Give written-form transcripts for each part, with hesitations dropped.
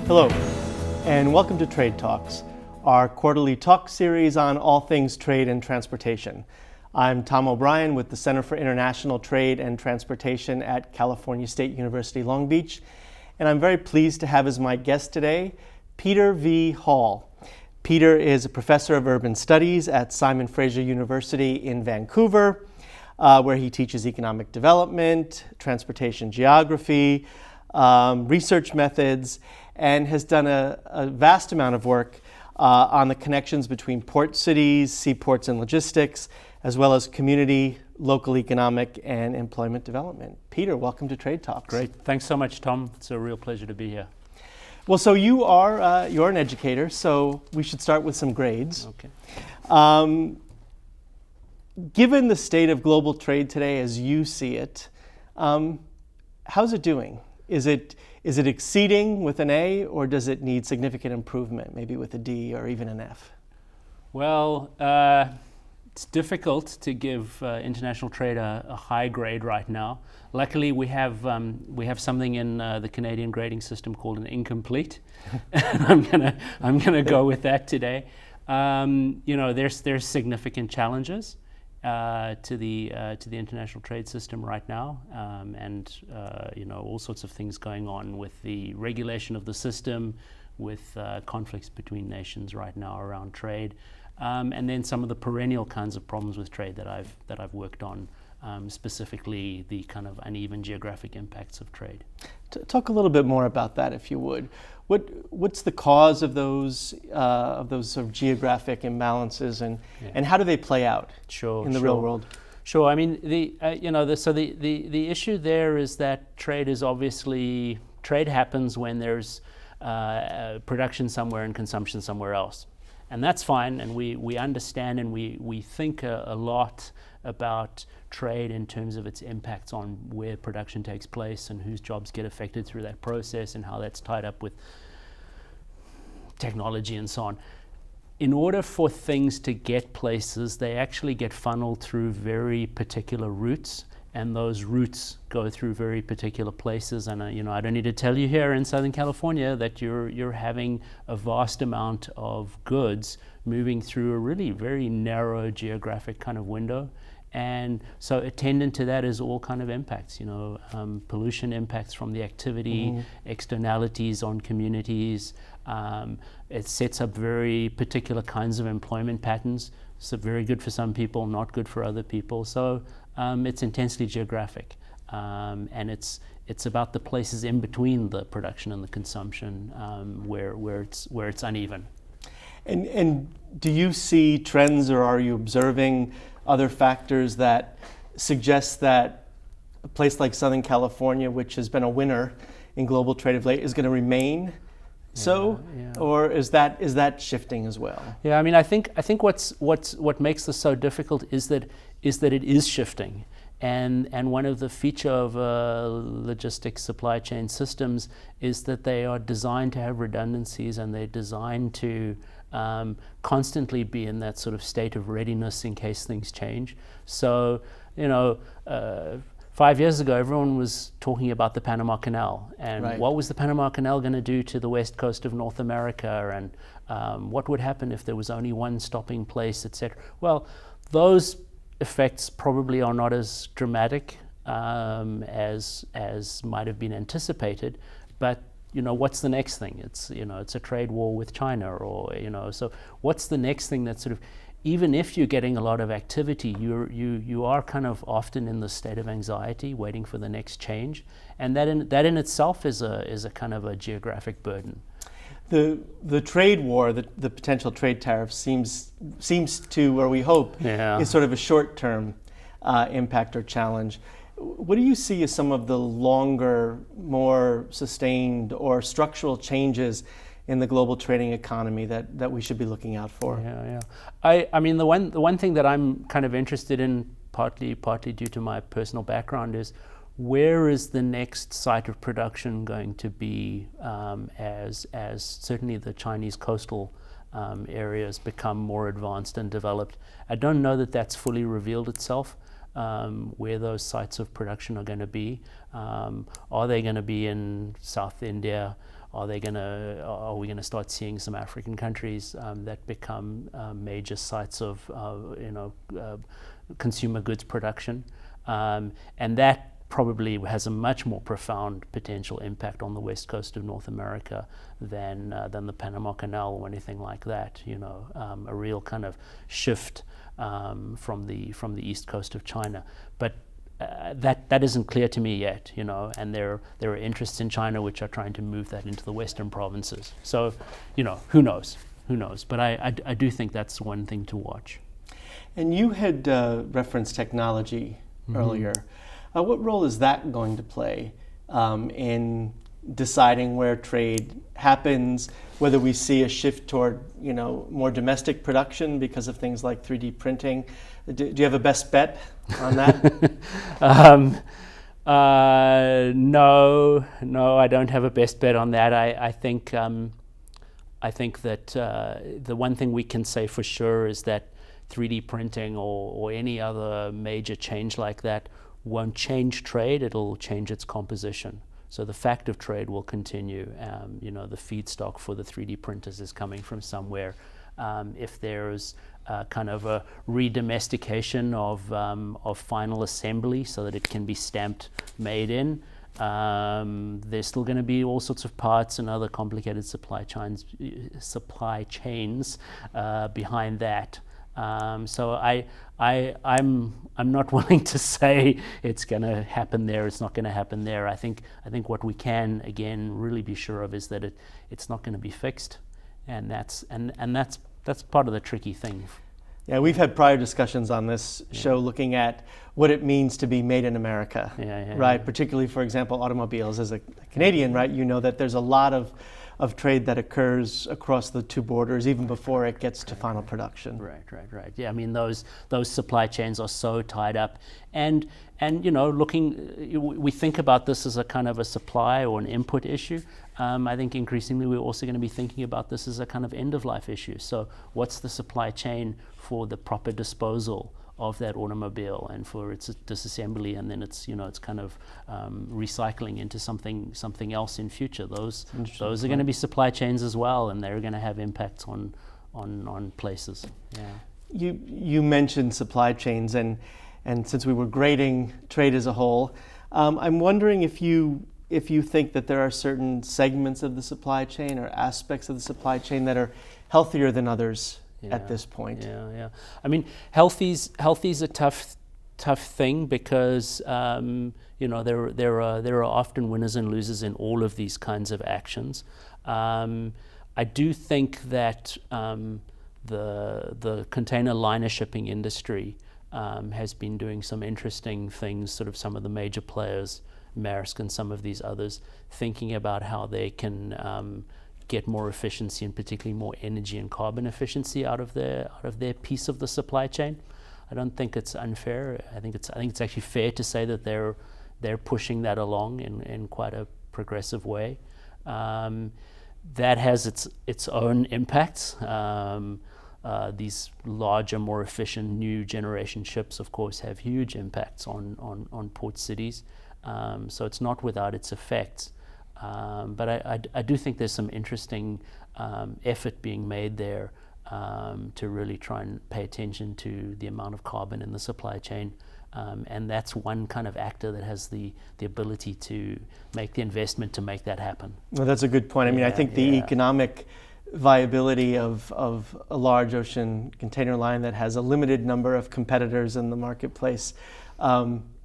Hello, and welcome to Trade Talks, our quarterly talk series on all things trade and transportation. I'm Tom O'Brien with the Center for International Trade and Transportation at California State University, Long Beach, and I'm very pleased to have as my guest today, Peter V. Hall. Peter is a professor of urban studies at Simon Fraser University in Vancouver, where he teaches economic development, transportation geography, research methods, and has done a vast amount of work on the connections between port cities, seaports and logistics, as well as community, local economic, and employment development. Peter, welcome to Trade Talks. Great. Thanks so much, Tom. It's a real pleasure to be here. Well, so you're an educator, so we should start with some grades. Okay. Given the state of global trade today as you see it, how's it doing? Is it exceeding with an A, or does it need significant improvement, maybe with a D or even an F? Well, it's difficult to give international trade a high grade right now. Luckily, we have something in the Canadian grading system called an incomplete, and I'm gonna go with that today. There's significant challenges to the international trade system right now, and all sorts of things going on with the regulation of the system, with conflicts between nations right now around trade, and then some of the perennial kinds of problems with trade that I've worked on, specifically the kind of uneven geographic impacts of trade. Talk a little bit more about that, if you would. What's the cause of those sort of geographic imbalances, and how do they play out in the real world? Sure. I mean, the issue there is that trade happens when there's production somewhere and consumption somewhere else, and that's fine. And we understand and we think a lot about trade in terms of its impacts on where production takes place and whose jobs get affected through that process and how that's tied up with technology and so on. In order for things to get places, they actually get funneled through very particular routes, and those routes go through very particular places. And I don't need to tell you here in Southern California that you're having a vast amount of goods moving through a really very narrow geographic kind of window. And so attendant to that is all kind of impacts, pollution impacts from the activity, externalities on communities. It sets up very particular kinds of employment patterns. So very good for some people, not good for other people. So it's intensely geographic, and it's about the places in between the production and the consumption where it's uneven. And do you see trends, or are you observing other factors that suggest that a place like Southern California, which has been a winner in global trade of late, is going to remain or is that shifting as well? Yeah, I mean, I think what makes this so difficult is that it is shifting, and one of the feature of logistics supply chain systems is that they are designed to have redundancies, and they're designed to constantly be in that sort of state of readiness in case things change. So, 5 years ago, everyone was talking about the Panama Canal, and what was the Panama Canal going to do to the west coast of North America, and what would happen if there was only one stopping place, etc. Well, those effects probably are not as dramatic as might have been anticipated, but what's the next thing? It's a trade war with China, or so what's the next thing that sort of, even if you're getting a lot of activity, you are kind of often in the state of anxiety, waiting for the next change, and that in itself is a kind of a geographic burden. The trade war, the potential trade tariff seems to, or we hope, is sort of a short-term impact or challenge. What do you see as some of the longer, more sustained or structural changes in the global trading economy that we should be looking out for? I mean, the one thing that I'm kind of interested in, partly due to my personal background, is where is the next site of production going to be as certainly the Chinese coastal areas become more advanced and developed. I don't know that that's fully revealed itself. Where those sites of production are going to be. Are they going to be in South India? are we going to start seeing some African countries that become major sites of consumer goods production, and that probably has a much more profound potential impact on the west coast of North America than the Panama Canal or anything like that. A real kind of shift from the east coast of China, but that isn't clear to me yet. And there are interests in China which are trying to move that into the western provinces. So, who knows? But I do think that's one thing to watch. And you had referenced technology earlier. What role is that going to play in deciding where trade happens, whether we see a shift toward more domestic production because of things like 3D printing? Do you have a best bet on that? No, I don't have a best bet on that. I think that the one thing we can say for sure is that 3D printing or any other major change like that won't change trade, it'll change its composition. So the fact of trade will continue. The feedstock for the 3D printers is coming from somewhere. If there's kind of a re-domestication of final assembly so that it can be stamped made in, there's still going to be all sorts of parts and other complicated supply chains behind that. So I'm not willing to say it's going to happen there. It's not going to happen there. I think what we can again really be sure of is that it's not going to be fixed, and that's part of the tricky thing. Yeah, we've had prior discussions on this show looking at what it means to be made in America, right? Particularly, for example, automobiles. As a Canadian, right, you know that there's a lot of trade that occurs across the two borders even before it gets to final production. Right. Yeah, I mean those supply chains are so tied up, and we think about this as a kind of a supply or an input issue. I think increasingly we're also going to be thinking about this as a kind of end of life issue. So what's the supply chain for the proper disposal of that automobile and for its disassembly, and then it's kind of recycling into something else in future. Those are going to be supply chains as well, and they're going to have impacts on places. Yeah. You mentioned supply chains, and since we were grading trade as a whole, I'm wondering if you think that there are certain segments of the supply chain or aspects of the supply chain that are healthier than others. At this point. Yeah. I mean, healthy's a tough thing because there are often winners and losers in all of these kinds of actions. I do think that the container liner shipping industry has been doing some interesting things. Sort of some of the major players, Maersk and some of these others, thinking about how they can get more efficiency and particularly more energy and carbon efficiency out of their piece of the supply chain. I don't think it's unfair. I think it's actually fair to say that they're pushing that along in quite a progressive way. That has its own impacts. These larger, more efficient new generation ships, of course, have huge impacts on port cities. So it's not without its effects. But I do think there's some interesting effort being made there to really try and pay attention to the amount of carbon in the supply chain. And that's one kind of actor that has the ability to make the investment to make that happen. Well, that's a good point. I mean, I think the economic viability of a large ocean container line that has a limited number of competitors in the marketplace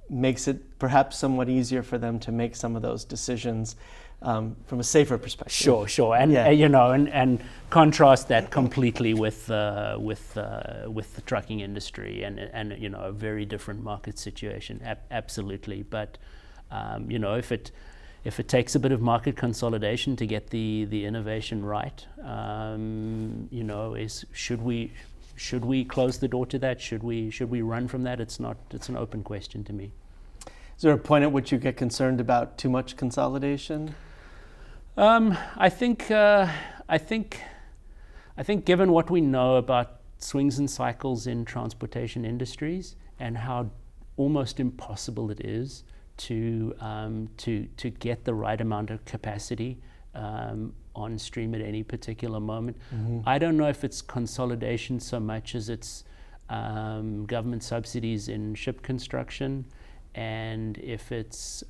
makes it perhaps somewhat easier for them to make some of those decisions from a safer perspective. Sure, and and contrast that completely with the trucking industry and a very different market situation. Absolutely, but if it takes a bit of market consolidation to get the innovation right, should we close the door to that? Should we run from that? It's an open question to me. Is there a point at which you get concerned about too much consolidation? I think given what we know about swings and cycles in transportation industries and how almost impossible it is to get the right amount of capacity on stream at any particular moment. I don't know if it's consolidation so much as it's government subsidies in ship construction, and if it's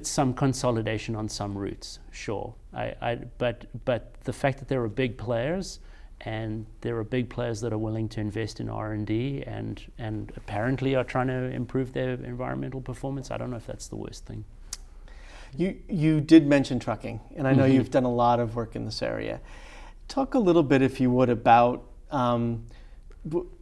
some consolidation on some routes, sure. But the fact that there are big players, and there are big players that are willing to invest in R&D and apparently are trying to improve their environmental performance, I don't know if that's the worst thing. You did mention trucking, and I know you've done a lot of work in this area. Talk a little bit, if you would, about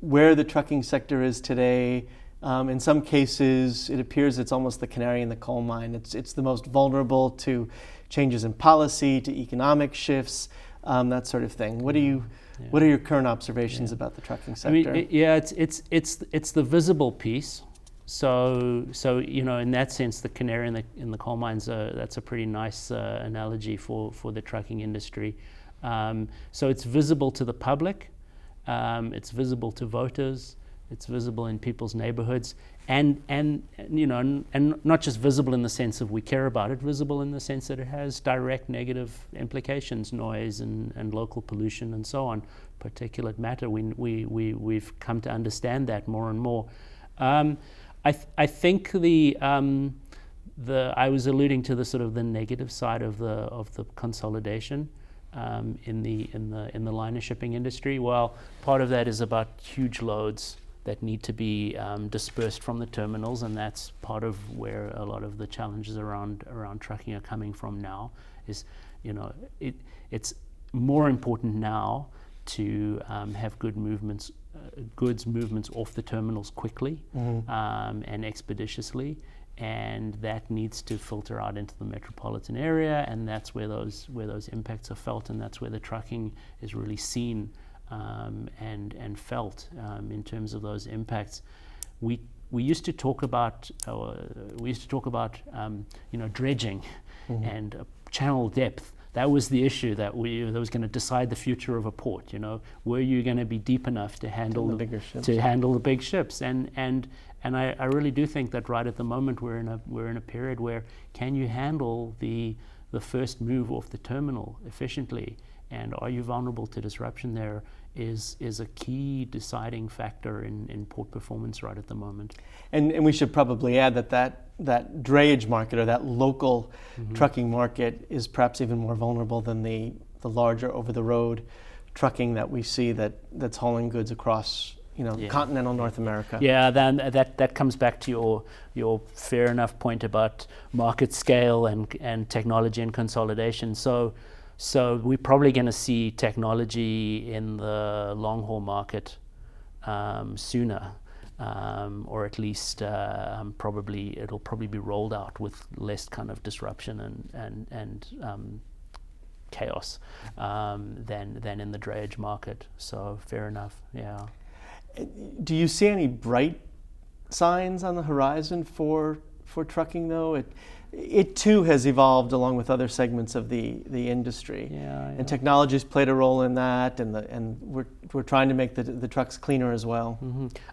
where the trucking sector is today. In some cases, it appears it's almost the canary in the coal mine. It's the most vulnerable to changes in policy, to economic shifts, that sort of thing. What are your current observations about the trucking sector? I mean, it's the visible piece. So in that sense, the canary in the coal mines, that's a pretty nice analogy for the trucking industry. So it's visible to the public, it's visible to voters, it's visible in people's neighborhoods, and not just visible in the sense of we care about it, visible in the sense that it has direct negative implications, noise and local pollution and so on, particulate matter. We've come to understand that more and more. I think I was alluding to the sort of the negative side of the consolidation in the liner shipping industry. Well, part of that is about huge loads that need to be dispersed from the terminals, and that's part of where a lot of the challenges around trucking are coming from now. Is it's more important now to have goods movements off the terminals quickly and expeditiously, and that needs to filter out into the metropolitan area, and that's where those impacts are felt, and that's where the trucking is really seen and felt in terms of those impacts. We used to talk about dredging and channel depth. That was the issue that was going to decide the future of a port. Were you going to be deep enough to handle the big ships? And I really do think that right at the moment we're in a period where can you handle the first move off the terminal efficiently, and are you vulnerable to disruption there is a key deciding factor in port performance right at the moment. And we should probably add that drayage market, or that local trucking market, is perhaps even more vulnerable than the larger over-the-road trucking that we see that's hauling goods across continental North America. Yeah, then that comes back to your fair enough point about market scale and technology and consolidation. So we're probably going to see technology in the long-haul market sooner, or at least it'll probably be rolled out with less kind of disruption and chaos than in the drayage market. So fair enough, yeah. Do you see any bright signs on the horizon for trucking, though? It too has evolved along with other segments of the industry, and technology's played a role in that, and we're trying to make the trucks cleaner as well.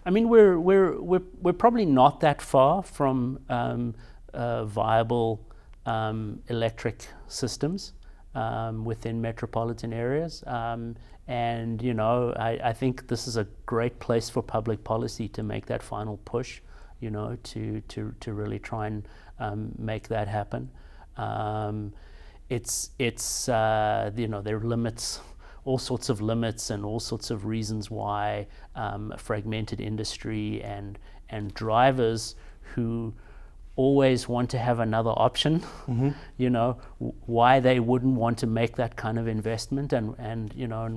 I mean, we're probably not that far from viable electric systems within metropolitan areas, and I think this is a great place for public policy to make that final push, to really try and make that happen. There are limits, all sorts of limits, and all sorts of reasons why a fragmented industry and drivers who always want to have another option, why they wouldn't want to make that kind of investment, and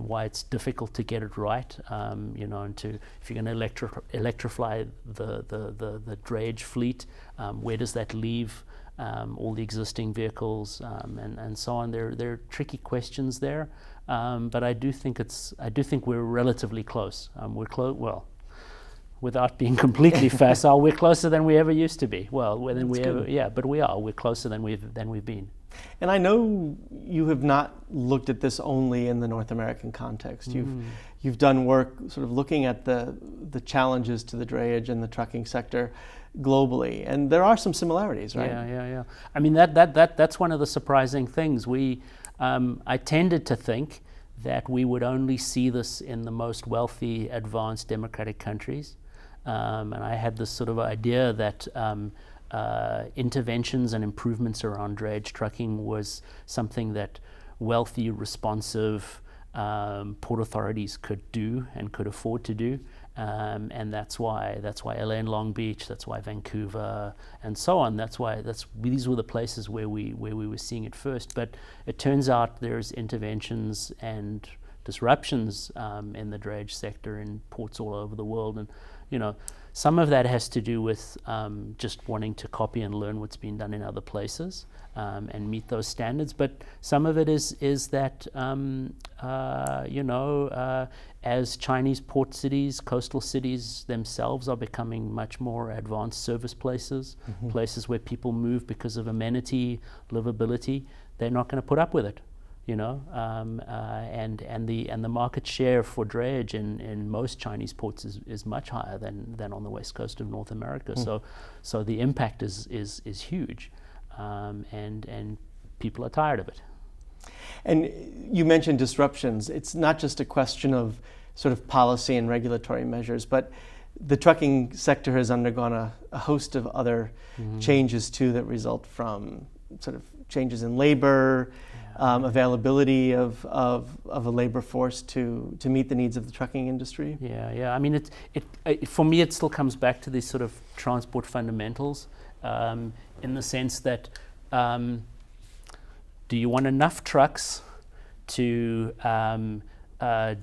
why it's difficult to get it right, and if you're going to electrify the drayage fleet, where does that leave all the existing vehicles, and so on. There are tricky questions there, but I do think we're relatively close. We're close. Well, without being completely facile, we're closer than we ever used to be. Well, but we are. We're closer than we've been. And I know you have not looked at this only in the North American context. You've done work sort of looking at the challenges to the drayage and the trucking sector globally, and there are some similarities, right? Yeah. I mean, that's one of the surprising things. I tended to think that we would only see this in the most wealthy, advanced democratic countries, and I had this sort of idea that interventions and improvements around drayage trucking was something that wealthy, responsive port authorities could do and could afford to do, and that's why LA and Long Beach, that's why Vancouver, and so on. These were the places where we were seeing it first. But it turns out there's interventions and disruptions in the drayage sector in ports all over the world, and some of that has to do with just wanting to copy and learn what's been done in other places and meet those standards. But some of it is that, as Chinese port cities, coastal cities themselves are becoming much more advanced service places, places where people move because of amenity, livability, they're not going to put up with it. And the market share for drayage in most Chinese ports is much higher than on the west coast of North America. So the impact is huge, and people are tired of it. And you mentioned disruptions. It's not just a question of sort of policy and regulatory measures, but the trucking sector has undergone a host of other changes too that result from sort of changes in labor. Availability of a labor force to meet the needs of the trucking industry. Yeah. I mean, it for me, it still comes back to these sort of transport fundamentals, in the sense that do you want enough trucks to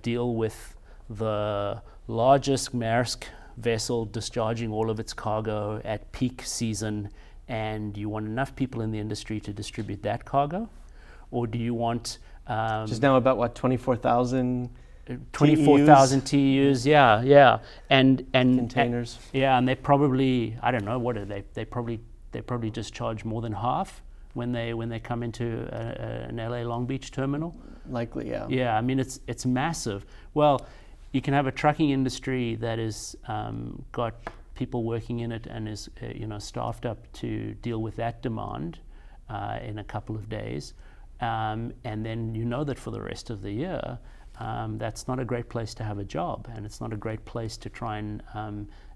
deal with the largest Maersk vessel discharging all of its cargo at peak season, and you want enough people in the industry to distribute that cargo? Or do you want... which is now about, 24,000 TEUs, yeah. And containers. And they probably, I don't know, what are they? They probably just charge more than half when they come into an LA Long Beach terminal. Likely, yeah. Yeah, I mean, it's massive. Well, you can have a trucking industry that is got people working in it and is staffed up to deal with that demand in a couple of days. And then that for the rest of the year, that's not a great place to have a job, and it's not a great place to try and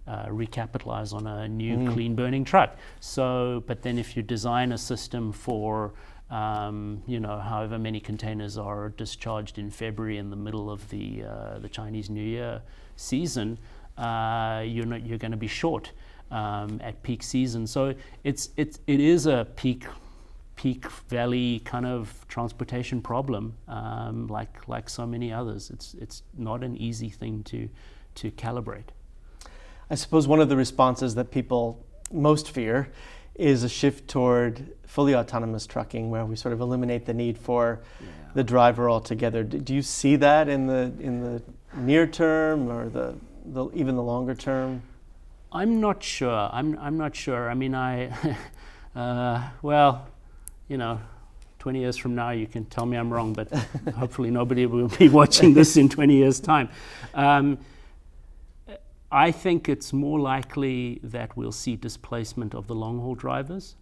recapitalize on a new clean burning truck. So, but then if you design a system for, however many containers are discharged in February in the middle of the Chinese New Year season, you're going to be short at peak season. So it is a peak valley kind of transportation problem, like so many others. It's not an easy thing to calibrate. I suppose one of the responses that people most fear is a shift toward fully autonomous trucking, where we sort of eliminate the need for the driver altogether. Do you see that in the near term or even the longer term? I'm not sure. I'm not sure. I mean, 20 years from now, you can tell me I'm wrong, but hopefully nobody will be watching this in 20 years' time. I think it's more likely that we'll see displacement of the long-haul drivers.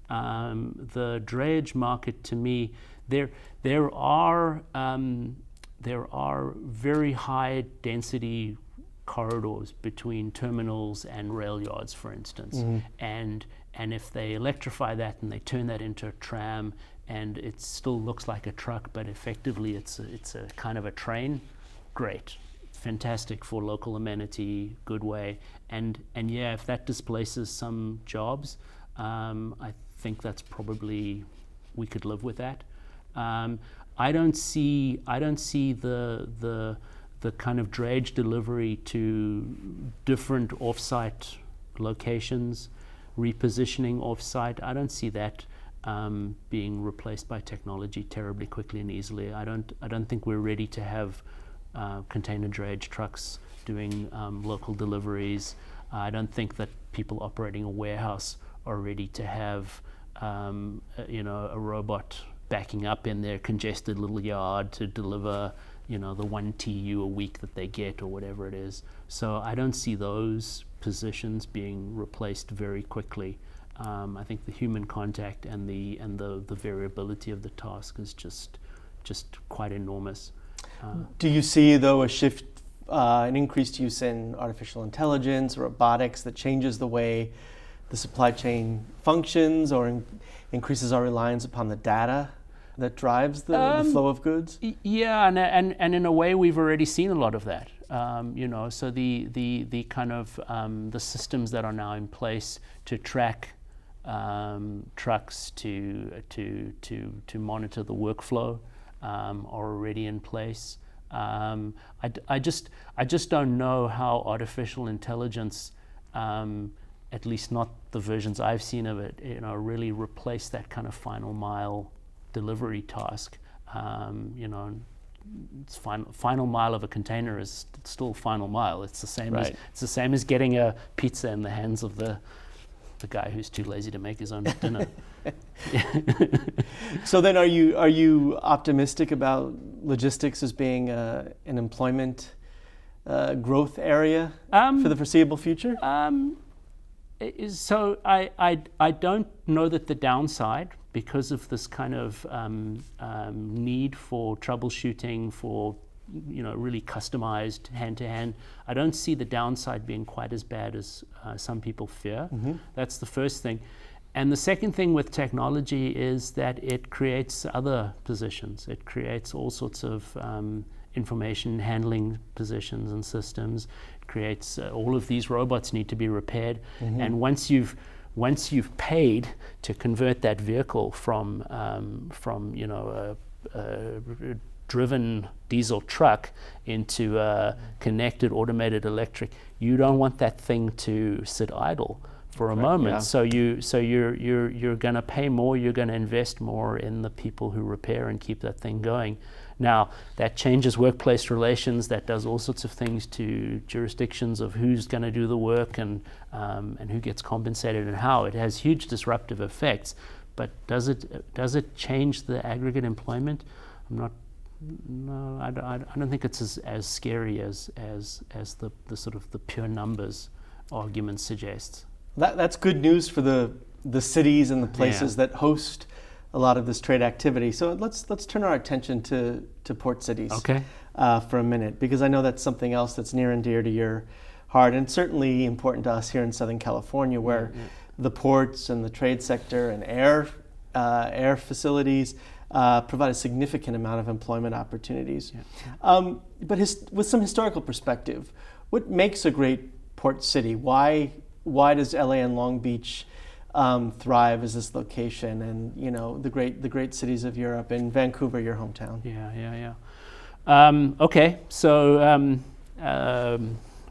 The drayage market, to me, there are very high density corridors between terminals and rail yards, for instance, and if they electrify that and they turn that into a tram, and it still looks like a truck, but effectively it's a kind of a train, great, fantastic for local amenity, good way, and if that displaces some jobs, I think that's probably, we could live with that. I don't see the kind of drayage delivery to different offsite locations, repositioning offsite. I don't see that being replaced by technology terribly quickly and easily. I don't think we're ready to have container drayage trucks doing local deliveries. I don't think that people operating a warehouse are ready to have a robot backing up in their congested little yard to deliver, the 1 TU a week that they get or whatever it is. So I don't see those positions being replaced very quickly. I think the human contact and the variability of the task is just quite enormous. Do you see, though, a shift, an increased use in artificial intelligence, robotics that changes the way the supply chain functions or increases our reliance upon the data that drives the flow of goods? Yeah, and in a way we've already seen a lot of that. So the kind of the systems that are now in place to track trucks to monitor the workflow are already in place. I just don't know how artificial intelligence, at least not the versions I've seen of it, really replace that kind of final mile delivery task. It's final mile of a container is still final mile. It's the same as getting a pizza in the hands of the guy who's too lazy to make his own dinner. So then, are you optimistic about logistics as being an employment growth area for the foreseeable future? So I don't know that the downside, because of this kind of need for troubleshooting, for really customized hand-to-hand, I don't see the downside being quite as bad as some people fear. Mm-hmm. That's the first thing. And the second thing with technology is that it creates other positions. It creates all sorts of information handling positions and systems. It creates all of these robots need to be repaired. Mm-hmm. And once you've paid to convert that vehicle from a driven diesel truck into a connected automated electric, you don't want that thing to sit idle for a moment. Yeah. So you're going to pay more, you're going to invest more in the people who repair and keep that thing going. Now, that changes workplace relations, that does all sorts of things to jurisdictions of who's going to do the work and who gets compensated and how. It has huge disruptive effects, but does it change the aggregate employment? I don't think it's as scary as the sort of the pure numbers argument suggests. That's good news for the cities and the places that host a lot of this trade activity. So let's turn our attention to port cities for a minute, because I know that's something else that's near and dear to your heart, and certainly important to us here in Southern California, where the ports and the trade sector and air facilities provide a significant amount of employment opportunities. Yeah. But with some historical perspective, what makes a great port city? Why does LA and Long Beach thrive as this location, and the great cities of Europe, and Vancouver, your hometown? Okay, so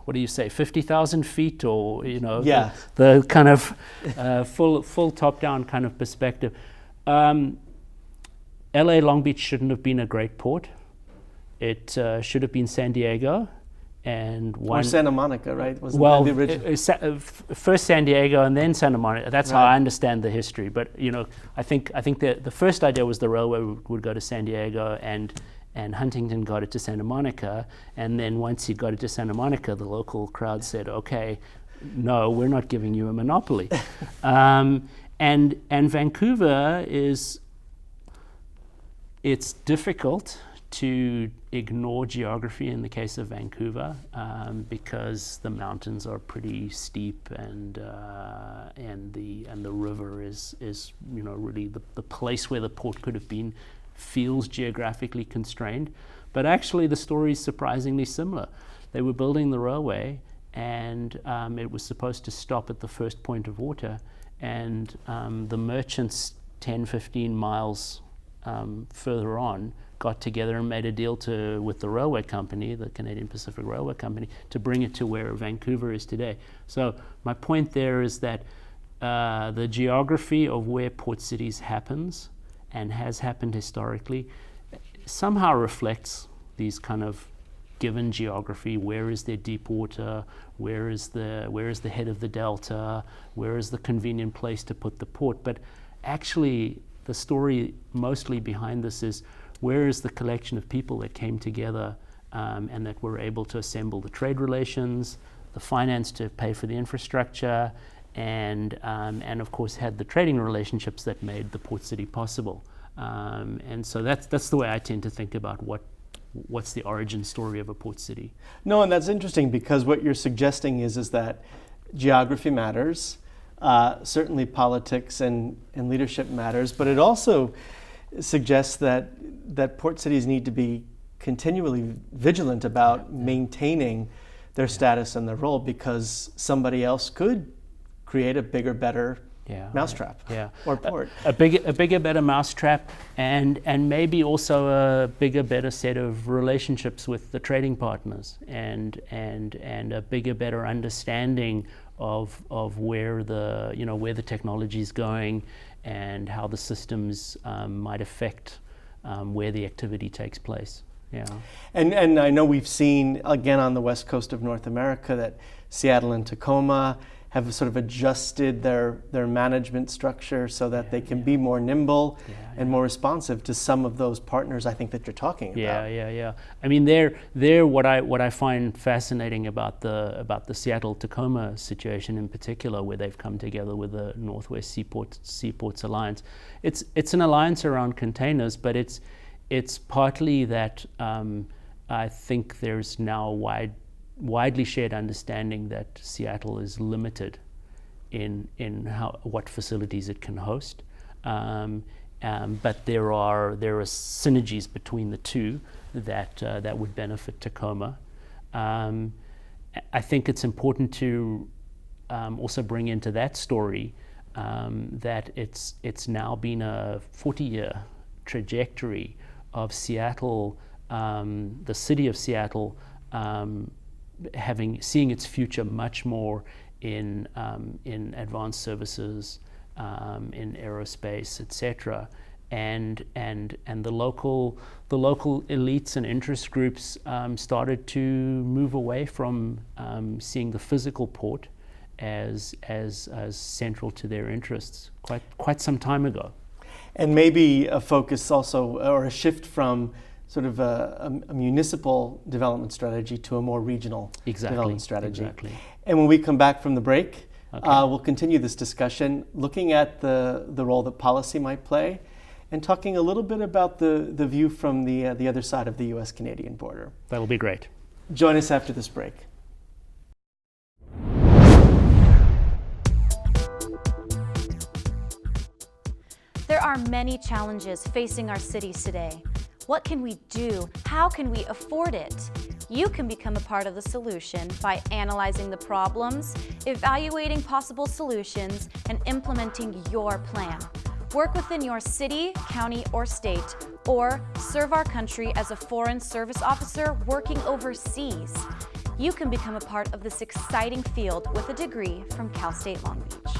what do you say, 50,000 feet, or the kind of full top-down kind of perspective. LA Long Beach shouldn't have been a great port. It should have been San Diego. Or Santa Monica, right? Wasn't that the original? First San Diego and then Santa Monica. That's how I understand the history. But I think the first idea was the railway would go to San Diego, and Huntington got it to Santa Monica. And then once he got it to Santa Monica, the local crowd said, "Okay, no, we're not giving you a monopoly." And Vancouver it's difficult to ignore geography in the case of Vancouver, because the mountains are pretty steep, and the river is really the place where the port could have been feels geographically constrained. But actually the story is surprisingly similar. They were building the railway, and it was supposed to stop at the first point of water, and the merchants 10-15 miles further on got together and made a deal with the railway company, the Canadian Pacific Railway Company, to bring it to where Vancouver is today. So my point there is that the geography of where port cities happens and has happened historically somehow reflects these kind of given geography. Where is there deep water? Where is the head of the delta? Where is the convenient place to put the port? But actually the story mostly behind this is, where is the collection of people that came together and that were able to assemble the trade relations, the finance to pay for the infrastructure, and of course had the trading relationships that made the port city possible. And so that's the way I tend to think about what's the origin story of a port city. No, and that's interesting, because what you're suggesting is that geography matters, certainly politics and leadership matters, but it also suggests that port cities need to be continually vigilant about maintaining their status and their role, because somebody else could create a bigger, better mousetrap or port. A bigger, better mousetrap, and maybe also a bigger, better set of relationships with the trading partners, and a bigger, better understanding of where the technology is going, and how the systems might affect where the activity takes place. Yeah. And I know we've seen, again, on the west coast of North America, that Seattle and Tacoma have sort of adjusted their management structure so that they can be more nimble and more responsive to some of those partners I think that you're talking about. Yeah. I mean, they're what I find fascinating about the Seattle-Tacoma situation in particular, where they've come together with the Northwest Seaports Alliance. It's an alliance around containers, but it's partly that I think there's now widely shared understanding that Seattle is limited in what facilities it can host, but there are synergies between the two that would benefit Tacoma. I think it's important to also bring into that story that it's now been a 40-year trajectory of Seattle, the city of Seattle, seeing its future much more in advanced services, in aerospace, etc., and the local elites and interest groups started to move away from seeing the physical port as central to their interests quite some time ago. And maybe a focus also, or a shift from sort of a municipal development strategy to a more regional development strategy. Exactly. And when we come back from the break, we'll continue this discussion, looking at the role that policy might play, and talking a little bit about the view from the other side of the U.S.-Canadian border. That'll be great. Join us after this break. There are many challenges facing our cities today. What can we do? How can we afford it? You can become a part of the solution by analyzing the problems, evaluating possible solutions, and implementing your plan. Work within your city, county, or state, or serve our country as a foreign service officer working overseas. You can become a part of this exciting field with a degree from Cal State Long Beach.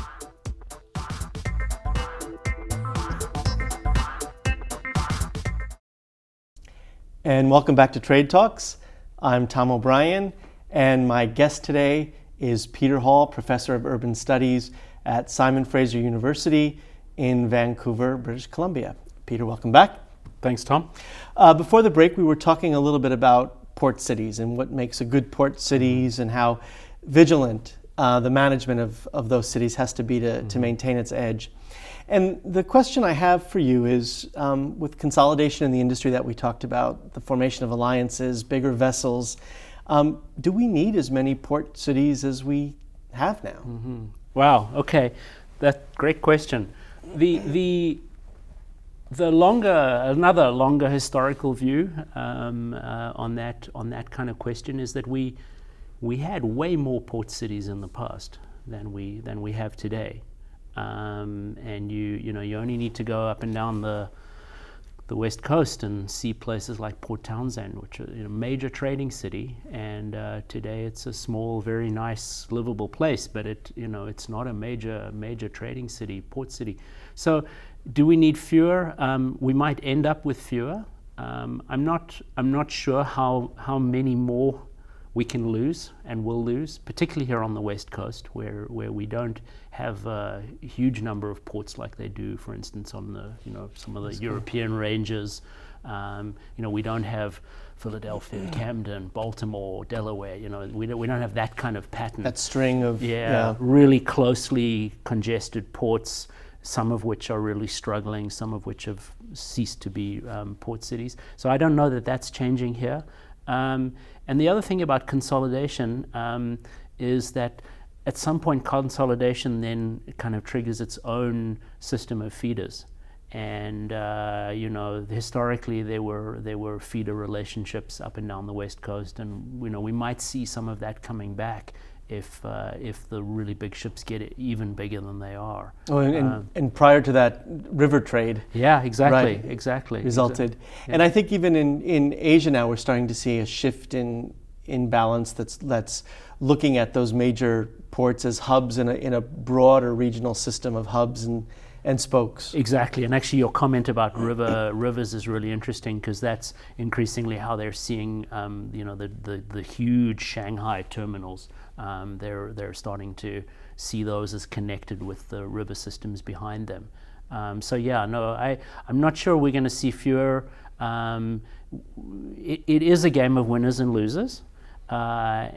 And welcome back to Trade Talks. I'm Tom O'Brien, and my guest today is Peter Hall, Professor of Urban Studies at Simon Fraser University in Vancouver, British Columbia. Peter, welcome back. Thanks, Tom. Before the break, we were talking a little bit about port cities and what makes a good port cities and how vigilant the management of those cities has to be to maintain its edge. And the question I have for you is, with consolidation in the industry that we talked about, the formation of alliances, bigger vessels, do we need as many port cities as we have now? Mm-hmm. Wow, okay. That's a great question. Another longer historical view on that kind of question is that we had way more port cities in the past than we have today. And you only need to go up and down the west coast and see places like Port Townsend, which is a major trading city, and today it's a small, very nice, livable place, but it's not a major trading city, port city. So, do we need fewer? We might end up with fewer. I'm not sure how many more we can lose and will lose, particularly here on the West Coast, where we don't have a huge number of ports like they do, for instance, on the some of the European ranges. We don't have Philadelphia, Camden, Baltimore, Delaware. We don't have that kind of pattern. That string of really closely congested ports, some of which are really struggling, some of which have ceased to be port cities. So I don't know that that's changing here. And the other thing about consolidation is that at some point consolidation then kind of triggers its own system of feeders. And historically there were feeder relationships up and down the West Coast, and we might see some of that coming back if the really big ships get even bigger than they are. Oh, and prior to that, river trade. Yeah, exactly, right, exactly. Resulted. Yeah. And I think even in Asia now, we're starting to see a shift in balance that's looking at those major ports as hubs in a broader regional system of hubs and spokes. Exactly, and actually your comment about rivers is really interesting, because that's increasingly how they're seeing the huge Shanghai terminals. They're starting to see those as connected with the river systems behind them. I'm not sure we're going to see fewer. It is a game of winners and losers. So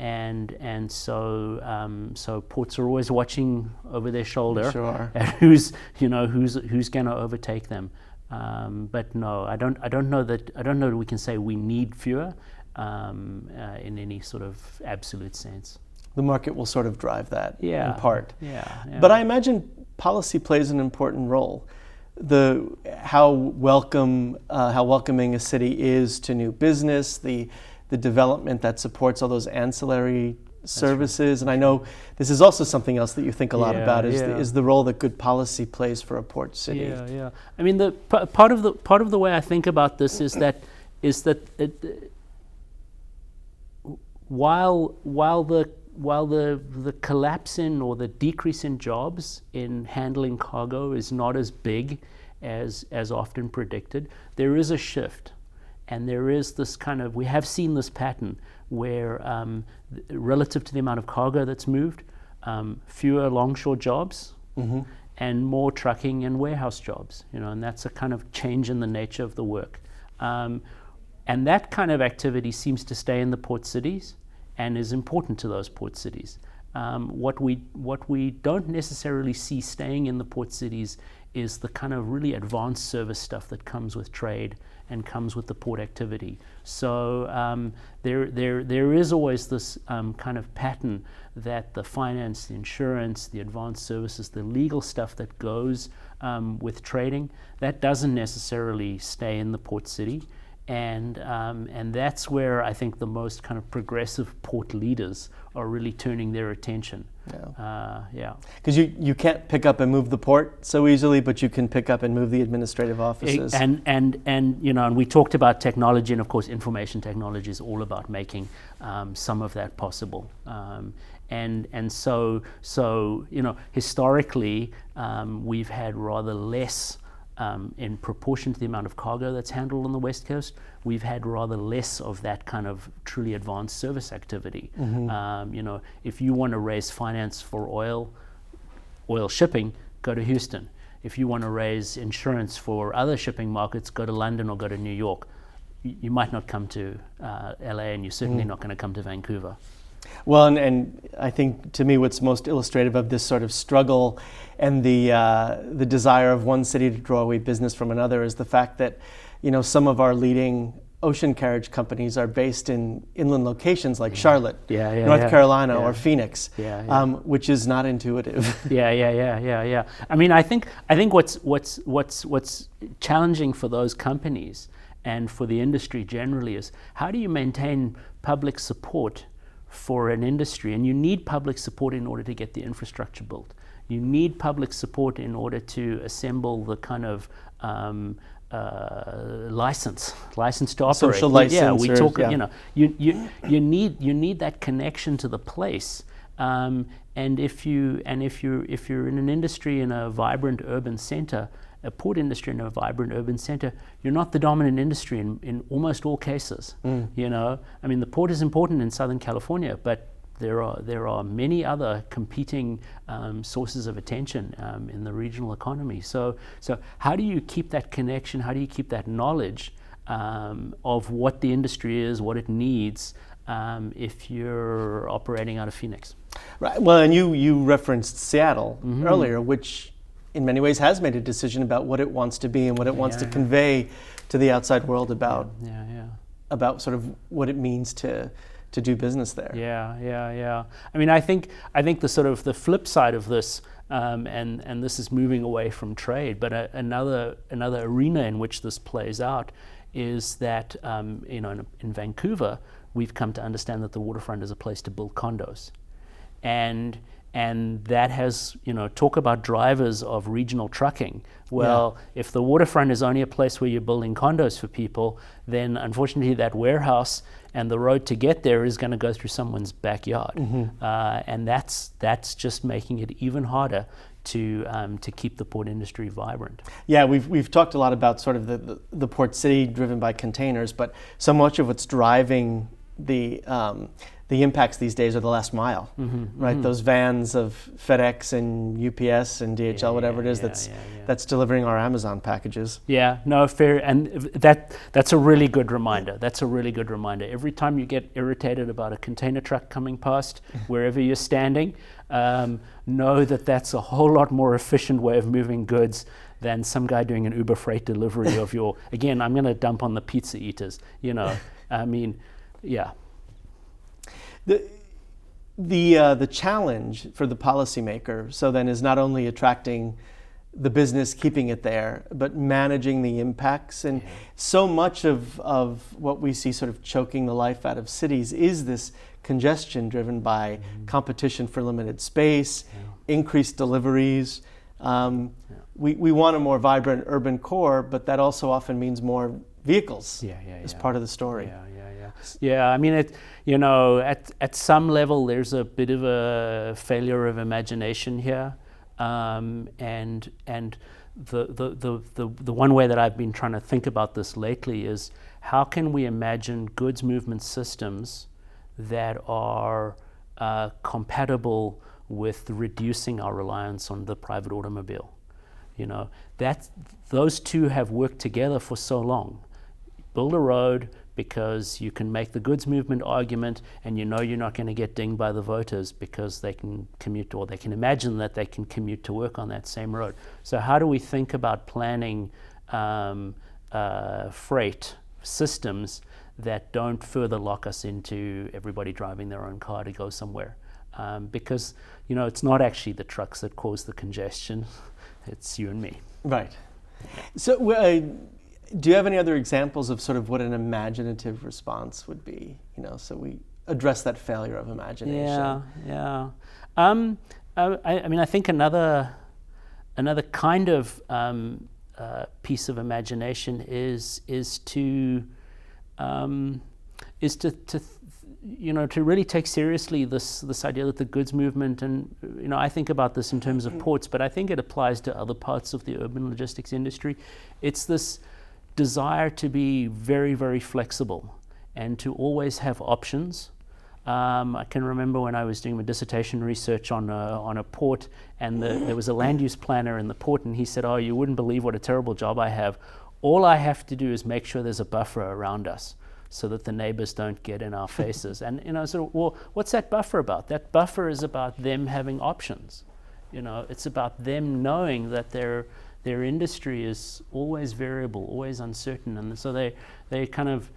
ports are always watching over their shoulder at who's going to overtake them. But no, I don't know that we can say we need fewer in any sort of absolute sense. The market will sort of drive that in part. Yeah. But I imagine policy plays an important role. How welcoming a city is to new business, the development that supports all those ancillary services. And I know this is also something else that you think a lot about is the role that good policy plays for a port city. Yeah. I mean, the part of the way I think about this is that while the collapse in or the decrease in jobs in handling cargo is not as big as often predicted, there is a shift. And there is this we have seen this pattern where relative to the amount of cargo that's moved, fewer longshore jobs and more trucking and warehouse jobs, and that's a kind of change in the nature of the work. And that kind of activity seems to stay in the port cities and is important to those port cities. What we don't necessarily see staying in the port cities is the kind of really advanced service stuff that comes with trade and comes with the port activity. So there is always this kind of pattern that the finance, the insurance, the advanced services, the legal stuff that goes with trading, that doesn't necessarily stay in the port city. And that's where I think the most kind of progressive port leaders are really turning their attention. Because you can't pick up and move the port so easily, but you can pick up and move the administrative offices. And we talked about technology, and of course information technology is all about making some of that possible. So historically we've had rather less. In proportion to the amount of cargo that's handled on the West Coast, we've had rather less of that kind of truly advanced service activity. If you want to raise finance for oil shipping, go to Houston. If you want to raise insurance for other shipping markets, go to London or go to New York. You might not come to LA, and you're certainly not going to come to Vancouver. Well, and I think to me what's most illustrative of this sort of struggle and the desire of one city to draw away business from another is the fact that, some of our leading ocean carriage companies are based in inland locations like Charlotte, North Carolina, or Phoenix, which is not intuitive. Yeah. I mean, I think what's challenging for those companies and for the industry generally is how do you maintain public support for an industry? And you need public support in order to get the infrastructure built. You need public support in order to assemble the kind of license to operate. Social license. Yeah, we talk. You need that connection to the place. And if you're in an industry in a vibrant urban center, a port industry in a vibrant urban center, you're not the dominant industry in almost all cases. You know, I mean, the port is important in Southern California, but there are many other competing sources of attention in the regional economy. So how do you keep that connection? How do you keep that knowledge of what the industry is, what it needs, if you're operating out of Phoenix? Right. Well, and you referenced Seattle earlier, which in many ways has made a decision about what it wants to be and what it wants to convey to the outside world about about sort of what it means to do business there. Yeah. I mean, I think the sort of the flip side of this, and this is moving away from trade, but another arena in which this plays out is that you know, in Vancouver, we've come to understand that the waterfront is a place to build condos, and that has, you know, talk about drivers of regional trucking. Well, if the waterfront is only a place where you're building condos for people, then unfortunately that warehouse and the road to get there is going to go through someone's backyard, and that's just making it even harder to keep the port industry vibrant. Yeah, we've talked a lot about sort of the port city driven by containers, but so much of what's driving the impacts these days are the last mile, right? Those vans of FedEx and UPS and DHL, whatever it is, that's delivering our Amazon packages. Yeah, no, fair, and that's a really good reminder. That's a really good reminder. Every time you get irritated about a container truck coming past, wherever you're standing, know that that's a whole lot more efficient way of moving goods than some guy doing an Uber Freight delivery of your, again, I'm going to dump on the pizza eaters, you know, I mean, yeah. The challenge for the policymaker, so then, is not only attracting the business, keeping it there, but managing the impacts. And so much of what we see sort of choking the life out of cities is this congestion driven by competition for limited space, increased deliveries. We want a more vibrant urban core, but that also often means more vehicles as part of the story. Yeah, I mean, at some level, there's a bit of a failure of imagination here, and the one way that I've been trying to think about this lately is how can we imagine goods movement systems that are compatible with reducing our reliance on the private automobile. You know, those two have worked together for so long. Build a road because you can make the goods movement argument, and you know you're not going to get dinged by the voters because they can commute, or they can imagine that they can commute to work on that same road. So how do we think about planning freight systems that don't further lock us into everybody driving their own car to go somewhere? Because, you know, it's not actually the trucks that cause the congestion, it's you and me. Right. So do you have any other examples of sort of what an imaginative response would be? You know, so we address that failure of imagination. Yeah. I mean, I think another kind of piece of imagination is to you know, to really take seriously this idea that the goods movement, and you know, I think about this in terms of ports, but I think it applies to other parts of the urban logistics industry. It's this desire to be very, very flexible and to always have options. I can remember when I was doing my dissertation research on a port, and there was a land use planner in the port, and he said, "Oh, you wouldn't believe what a terrible job I have. All I have to do is make sure there's a buffer around us so that the neighbors don't get in our faces." And you know, so well, what's that buffer about? That buffer is about them having options. You know, it's about them knowing that their industry is always variable, always uncertain, and so they kind of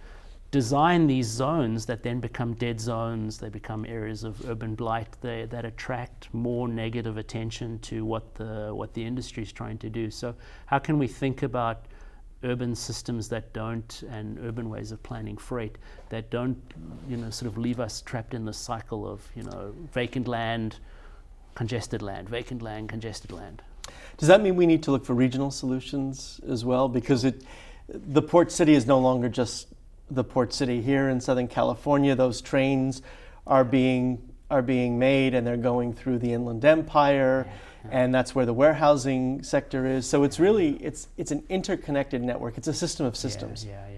design these zones that then become dead zones. They become areas of urban blight that attract more negative attention to what the industry is trying to do. So how can we think about urban systems that don't, and urban ways of planning freight that don't, you know, sort of leave us trapped in the cycle of, you know, vacant land, congested land, vacant land, congested land? Does that mean we need to look for regional solutions as well? Because the port city is no longer just the port city here in Southern California. Those trains are being made, and they're going through the Inland Empire, and that's where the warehousing sector is. So it's really it's an interconnected network. It's a system of systems. Yeah.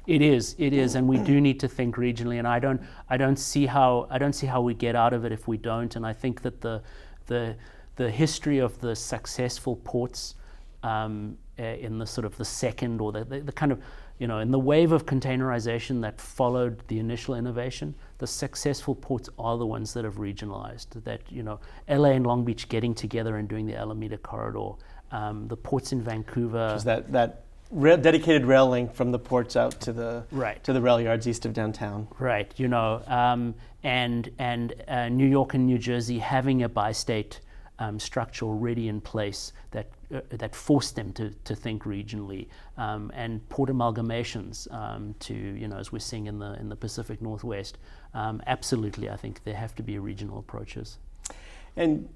It is, and we do need to think regionally. And I don't see how we get out of it if we don't. And I think that the history of the successful ports in the sort of the second or the kind of, in the wave of containerization that followed the initial innovation, the successful ports are the ones that have regionalized. That, LA and Long Beach getting together and doing the Alameda Corridor, the ports in Vancouver. Which is that dedicated rail link from the ports out to the rail yards east of downtown. Right, and New York and New Jersey having a bi-state structure already in place that forced them to think regionally, and port amalgamations to as we're seeing in the Pacific Northwest. Absolutely, I think there have to be regional approaches. And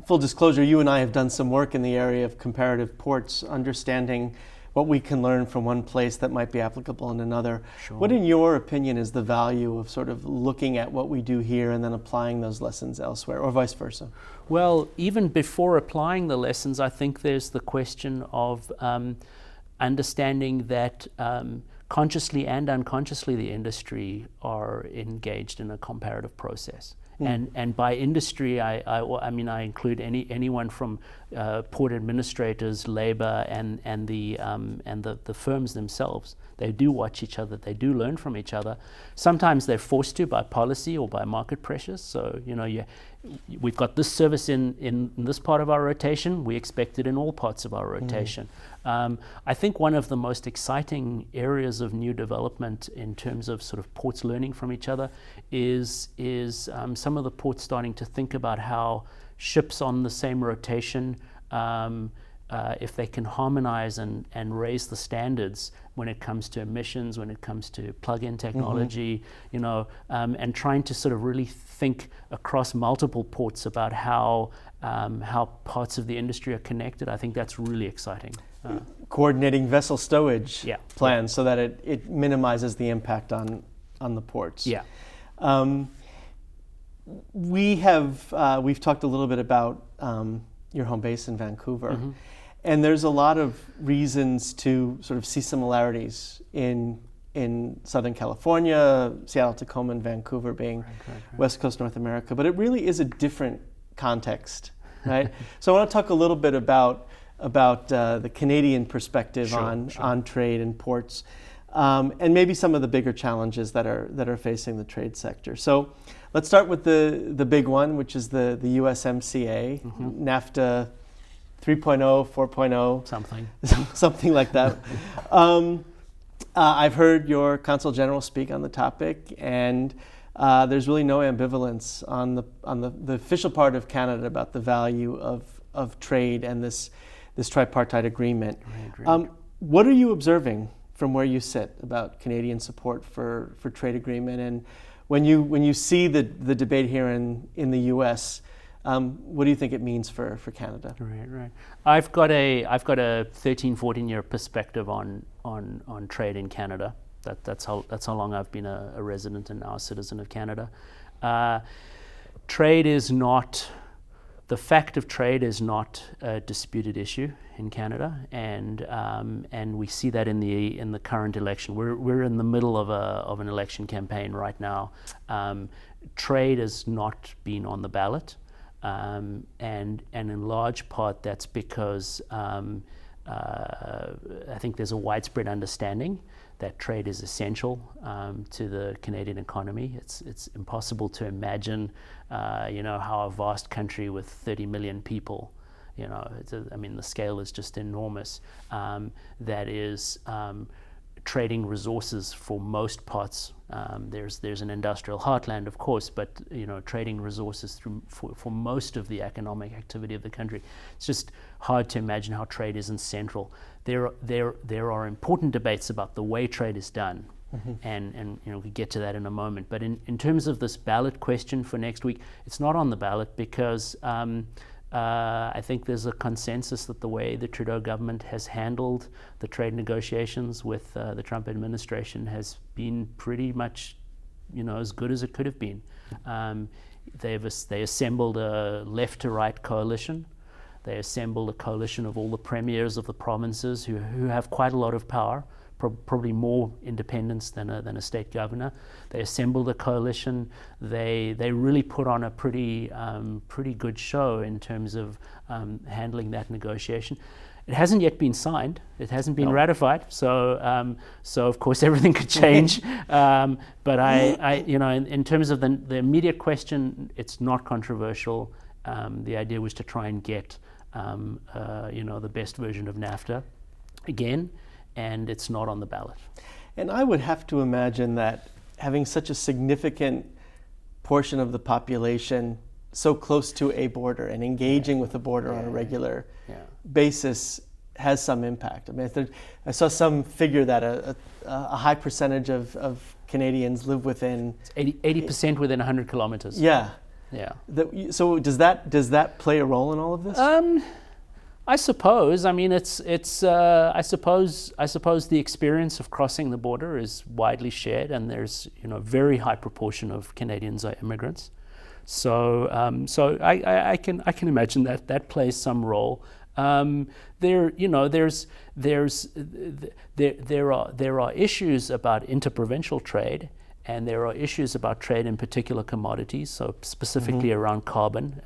full disclosure, you and I have done some work in the area of comparative ports, understanding what we can learn from one place that might be applicable in another. Sure. What, in your opinion, is the value of sort of looking at what we do here and then applying those lessons elsewhere, or vice versa? Well, even before applying the lessons, I think there's the question of understanding that consciously and unconsciously the industry are engaged in a comparative process. And by industry, I mean I include anyone from port administrators, labor, and the firms themselves. They do watch each other. They do learn from each other. Sometimes they're forced to by policy or by market pressures. So we've got this service in this part of our rotation. We expect it in all parts of our rotation. I think one of the most exciting areas of new development in terms of sort of ports learning from each other is some of the ports starting to think about how ships on the same rotation, if they can harmonize and raise the standards when it comes to emissions, when it comes to plug-in technology, and trying to sort of really think across multiple ports about how parts of the industry are connected. I think that's really exciting. Coordinating vessel stowage plans so that it minimizes the impact on the ports. Yeah. We've talked a little bit about your home base in Vancouver, and there's a lot of reasons to sort of see similarities in Southern California, Seattle, Tacoma, and Vancouver being West Coast North America, but it really is a different context, right? So I want to talk a little bit about the Canadian perspective on trade and ports, and maybe some of the bigger challenges that are facing the trade sector. So let's start with the big one, which is the USMCA, NAFTA 3.0, 4.0, something like that. I've heard your Consul General speak on the topic, and there's really no ambivalence on the official part of Canada about the value of trade and this tripartite agreement. Right. What are you observing from where you sit about Canadian support for trade agreement, and when you see the debate here in the U.S., what do you think it means for Canada? Right. I've got a 13, 14 year perspective on trade in Canada. That's how long I've been a resident and now a citizen of Canada. The fact of trade is not a disputed issue in Canada, and we see that in the current election. We're in the middle of an election campaign right now. Trade has not been on the ballot, and in large part that's because I think there's a widespread understanding that trade is essential to the Canadian economy. It's impossible to imagine, how a vast country with 30 million people, the scale is just enormous. That is trading resources for most parts. There's an industrial heartland, of course, but trading resources for most of the economic activity of the country. It's just hard to imagine how trade isn't central. There are important debates about the way trade is done, and we get to that in a moment. But in terms of this ballot question for next week, it's not on the ballot because I think there's a consensus that the way the Trudeau government has handled the trade negotiations with the Trump administration has been pretty much, as good as it could have been. They assembled a left-to-right coalition They assembled a coalition of all the premiers of the provinces who have quite a lot of power, probably more independence than a state governor. They assembled a coalition. They really put on a pretty good show in terms of handling that negotiation. It hasn't yet been signed. It hasn't been ratified. So of course everything could change. But in terms of the immediate question, it's not controversial. The idea was to try and get the best version of NAFTA again, and it's not on the ballot. And I would have to imagine that having such a significant portion of the population so close to a border and engaging with the border on a regular basis has some impact. I mean, I saw some figure that a high percentage of Canadians live within 80% within 100 kilometers. Yeah. Yeah. So does that play a role in all of this? I suppose. I mean, I suppose the experience of crossing the border is widely shared, and there's a very high proportion of Canadians are immigrants. So I can imagine that plays some role. There are issues about interprovincial trade, and there are issues about trade in particular commodities, so specifically around carbon,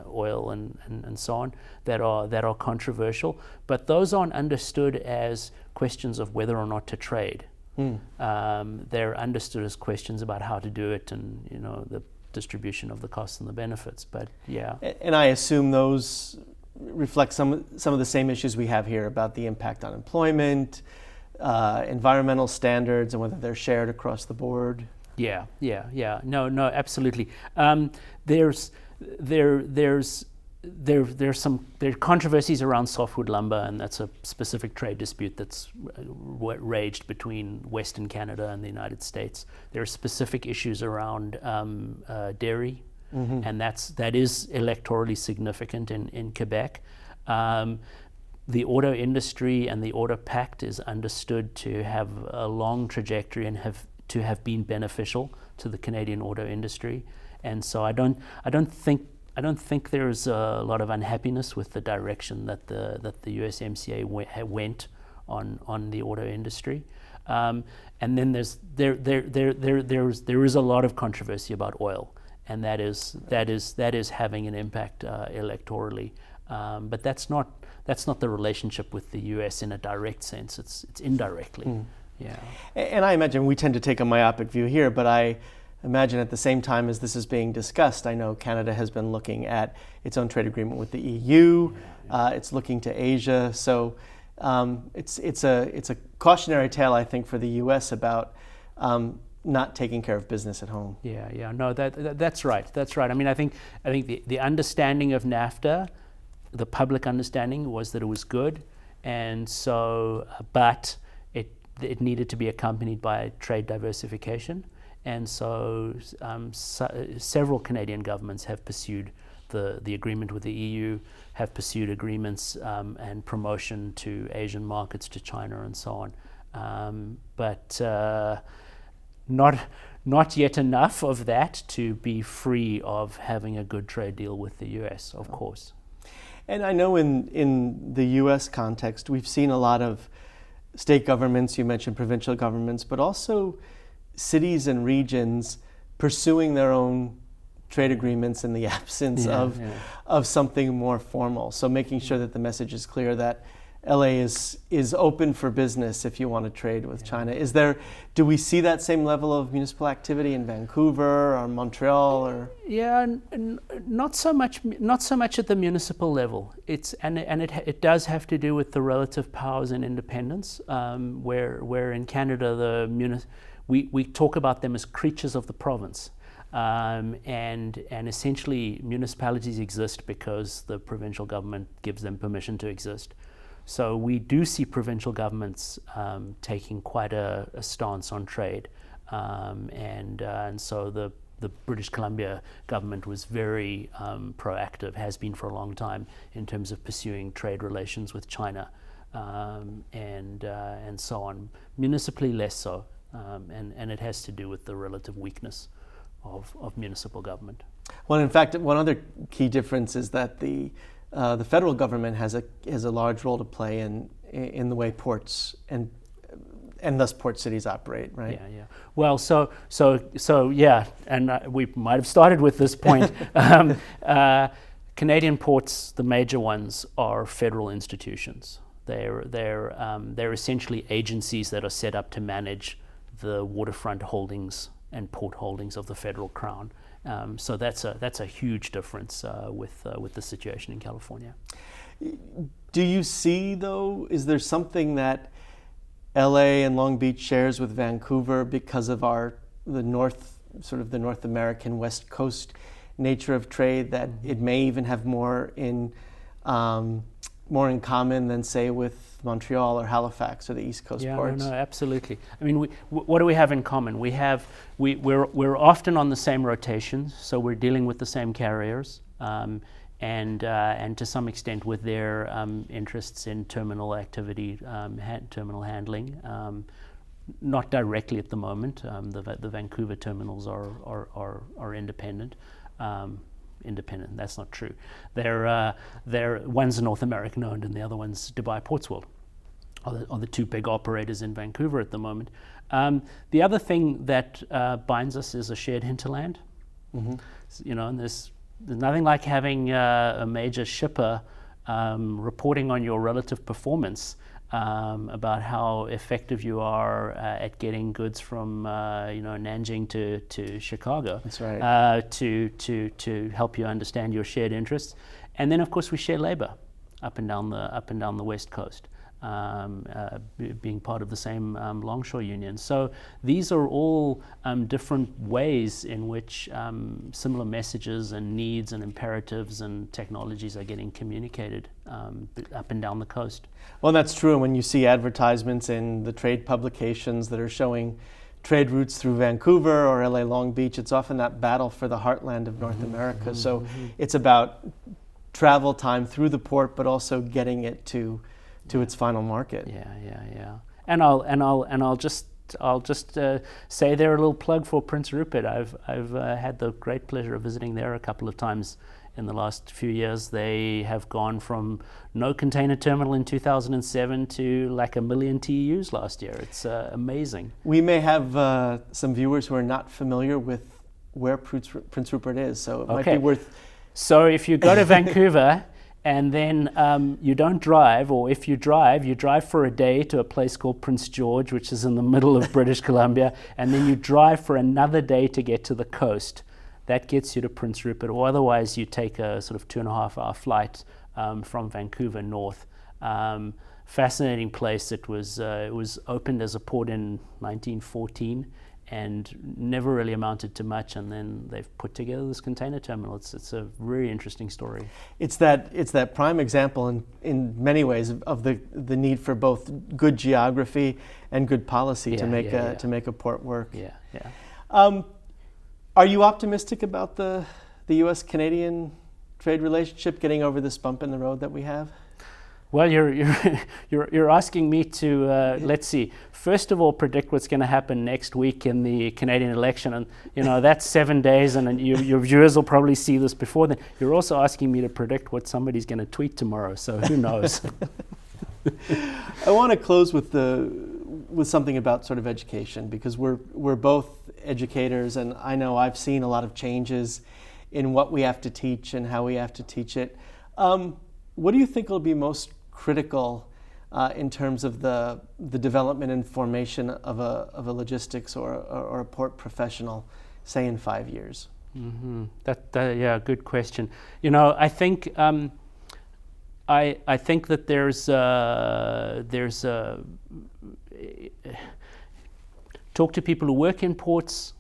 oil, and so on, that are controversial. But those aren't understood as questions of whether or not to trade. They're understood as questions about how to do it, and the distribution of the costs and the benefits. But yeah. And I assume those reflect some of the same issues we have here about the impact on employment, environmental standards, and whether they're shared across the board. Yeah. No, absolutely. There are controversies around softwood lumber, and that's a specific trade dispute that's raged between Western Canada and the United States. There are specific issues around dairy, and that is electorally significant in Quebec. The auto industry and the auto pact is understood to have a long trajectory and have been beneficial to the Canadian auto industry, and so I don't think there's a lot of unhappiness with the direction that the USMCA went on the auto industry, and then there is a lot of controversy about oil, and that is having an impact electorally, but that's not the relationship with the US in a direct sense. It's indirectly. Yeah. And I imagine we tend to take a myopic view here, but I imagine at the same time as this is being discussed, I know Canada has been looking at its own trade agreement with the EU. It's looking to Asia. So it's a cautionary tale, I think, for the US about not taking care of business at home. Yeah. No, that's right. That's right. I mean, I think the understanding of NAFTA, the public understanding, was that it was good, and so but it needed to be accompanied by trade diversification. And so several Canadian governments have pursued the agreement with the EU, have pursued agreements and promotion to Asian markets, to China and so on. But not yet enough of that to be free of having a good trade deal with the US, of course. And I know in the US context, we've seen a lot of state governments, you mentioned provincial governments, but also cities and regions pursuing their own trade agreements in the absence of something more formal. So making sure that the message is clear that LA is open for business if you want to trade with China. Do we see that same level of municipal activity in Vancouver or Montreal or? Yeah, not so much at the municipal level. It does have to do with the relative powers and independence, where in Canada we talk about them as creatures of the province. And essentially municipalities exist because the provincial government gives them permission to exist. So we do see provincial governments taking quite a stance on trade, and so the British Columbia government was very proactive, has been for a long time, in terms of pursuing trade relations with China, and so on. Municipally less so, and it has to do with the relative weakness of municipal government. Well, in fact, one other key difference is that the the federal government has a large role to play in the way ports and thus port cities operate, right? Yeah. Well, so yeah, and we might have started with this point. Canadian ports, the major ones, are federal institutions. They're essentially agencies that are set up to manage the waterfront holdings and port holdings of the federal crown. So that's a huge difference with the situation in California. Do you see, though, is there something that LA and Long Beach shares with Vancouver because of the North American West Coast nature of trade, that it may even have more in common than, say, with Montreal or Halifax or the East Coast ports? No, absolutely. I mean, what do we have in common? We're often on the same rotations, so we're dealing with the same carriers, and to some extent with their interests in terminal activity, terminal handling. Not directly at the moment. The Vancouver terminals are independent. Independent, that's not true. They're one's North American owned and the other one's Dubai Ports World are the two big operators in Vancouver at the moment. The other thing that binds us is a shared hinterland. And there's nothing like having a major shipper reporting on your relative performance, about how effective you are at getting goods from Nanjing to Chicago. That's right. To help you understand your shared interests, and then of course we share labor up and down the West Coast, being part of the same longshore union. So these are all different ways in which similar messages and needs and imperatives and technologies are getting communicated up and down the coast. Well, that's true. When you see advertisements in the trade publications that are showing trade routes through Vancouver or LA Long Beach, it's often that battle for the heartland of North America. So it's about travel time through the port, but also getting it to its final market. Yeah. And I'll just say there a little plug for Prince Rupert. I've had the great pleasure of visiting there a couple of times in the last few years. They have gone from no container terminal in 2007 to like 1 million TEUs last year. It's amazing. We may have some viewers who are not familiar with where Prince Rupert is, so it might be worth... So if you go to Vancouver and then you don't drive, or if you drive for a day to a place called Prince George, which is in the middle of British Columbia, and then you drive for another day to get to the coast. That gets you to Prince Rupert, or otherwise you take a sort of 2.5-hour flight from Vancouver north. Fascinating place. It was opened as a port in 1914 and never really amounted to much, and then they've put together this container terminal. It's a very interesting story. It's that prime example in many ways of the need for both good geography and good policy to make a port work. Are you optimistic about the U.S.-Canadian trade relationship getting over this bump in the road that we have? Well, you're asking me to let's see. First of all, predict what's going to happen next week in the Canadian election, and that's 7 days, and your viewers will probably see this before then. You're also asking me to predict what somebody's going to tweet tomorrow, so who knows? I want to close with something about sort of education, because we're both educators, and I know I've seen a lot of changes in what we have to teach and how we have to teach it. What do you think will be most critical in terms of the development and formation of a logistics or a port professional, say in 5 years? Good question. I think I think that there's talk to people who work in ports,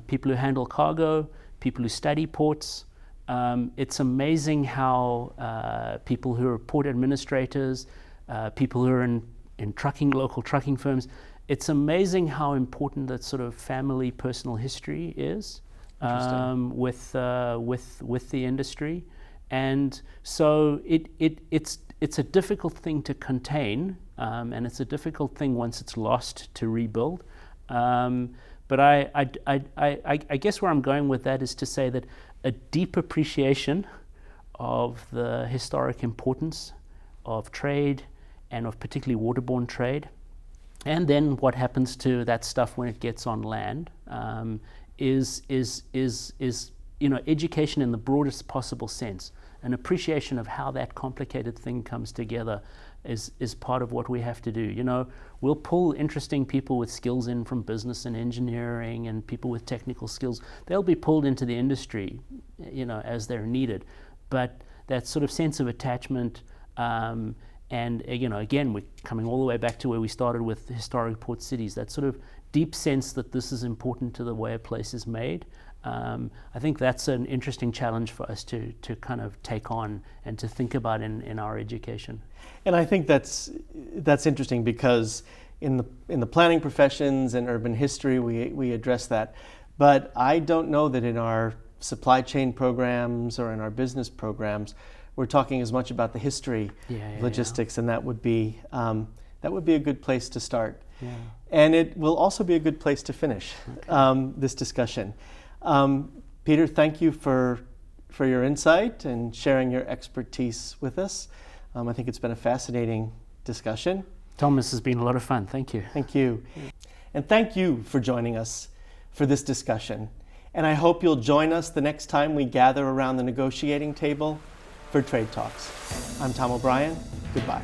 people who handle cargo, people who study ports. It's amazing how people who are port administrators, people who are in local trucking firms, it's amazing how important that sort of family personal history is with the industry. And so it's a difficult thing to contain, and it's a difficult thing once it's lost to rebuild. But I guess where I'm going with that is to say that a deep appreciation of the historic importance of trade and of particularly waterborne trade. And then what happens to that stuff when it gets on land is education in the broadest possible sense. An appreciation of how that complicated thing comes together is part of what we have to do. We'll pull interesting people with skills in from business and engineering and people with technical skills. They'll be pulled into the industry, as they're needed. But that sort of sense of attachment, and again, we're coming all the way back to where we started with historic port cities, that sort of deep sense that this is important to the way a place is made. I think that's an interesting challenge for us to kind of take on and to think about in our education. And I think that's interesting because in the planning professions and urban history we address that, but I don't know that in our supply chain programs or in our business programs we're talking as much about the history of logistics, and that would be a good place to start. Yeah. And it will also be a good place to finish this discussion. Peter, thank you for your insight and sharing your expertise with us. I think it's been a fascinating discussion. Thomas, has been a lot of fun. Thank you. Thank you. And thank you for joining us for this discussion. And I hope you'll join us the next time we gather around the negotiating table for Trade Talks. I'm Tom O'Brien. Goodbye.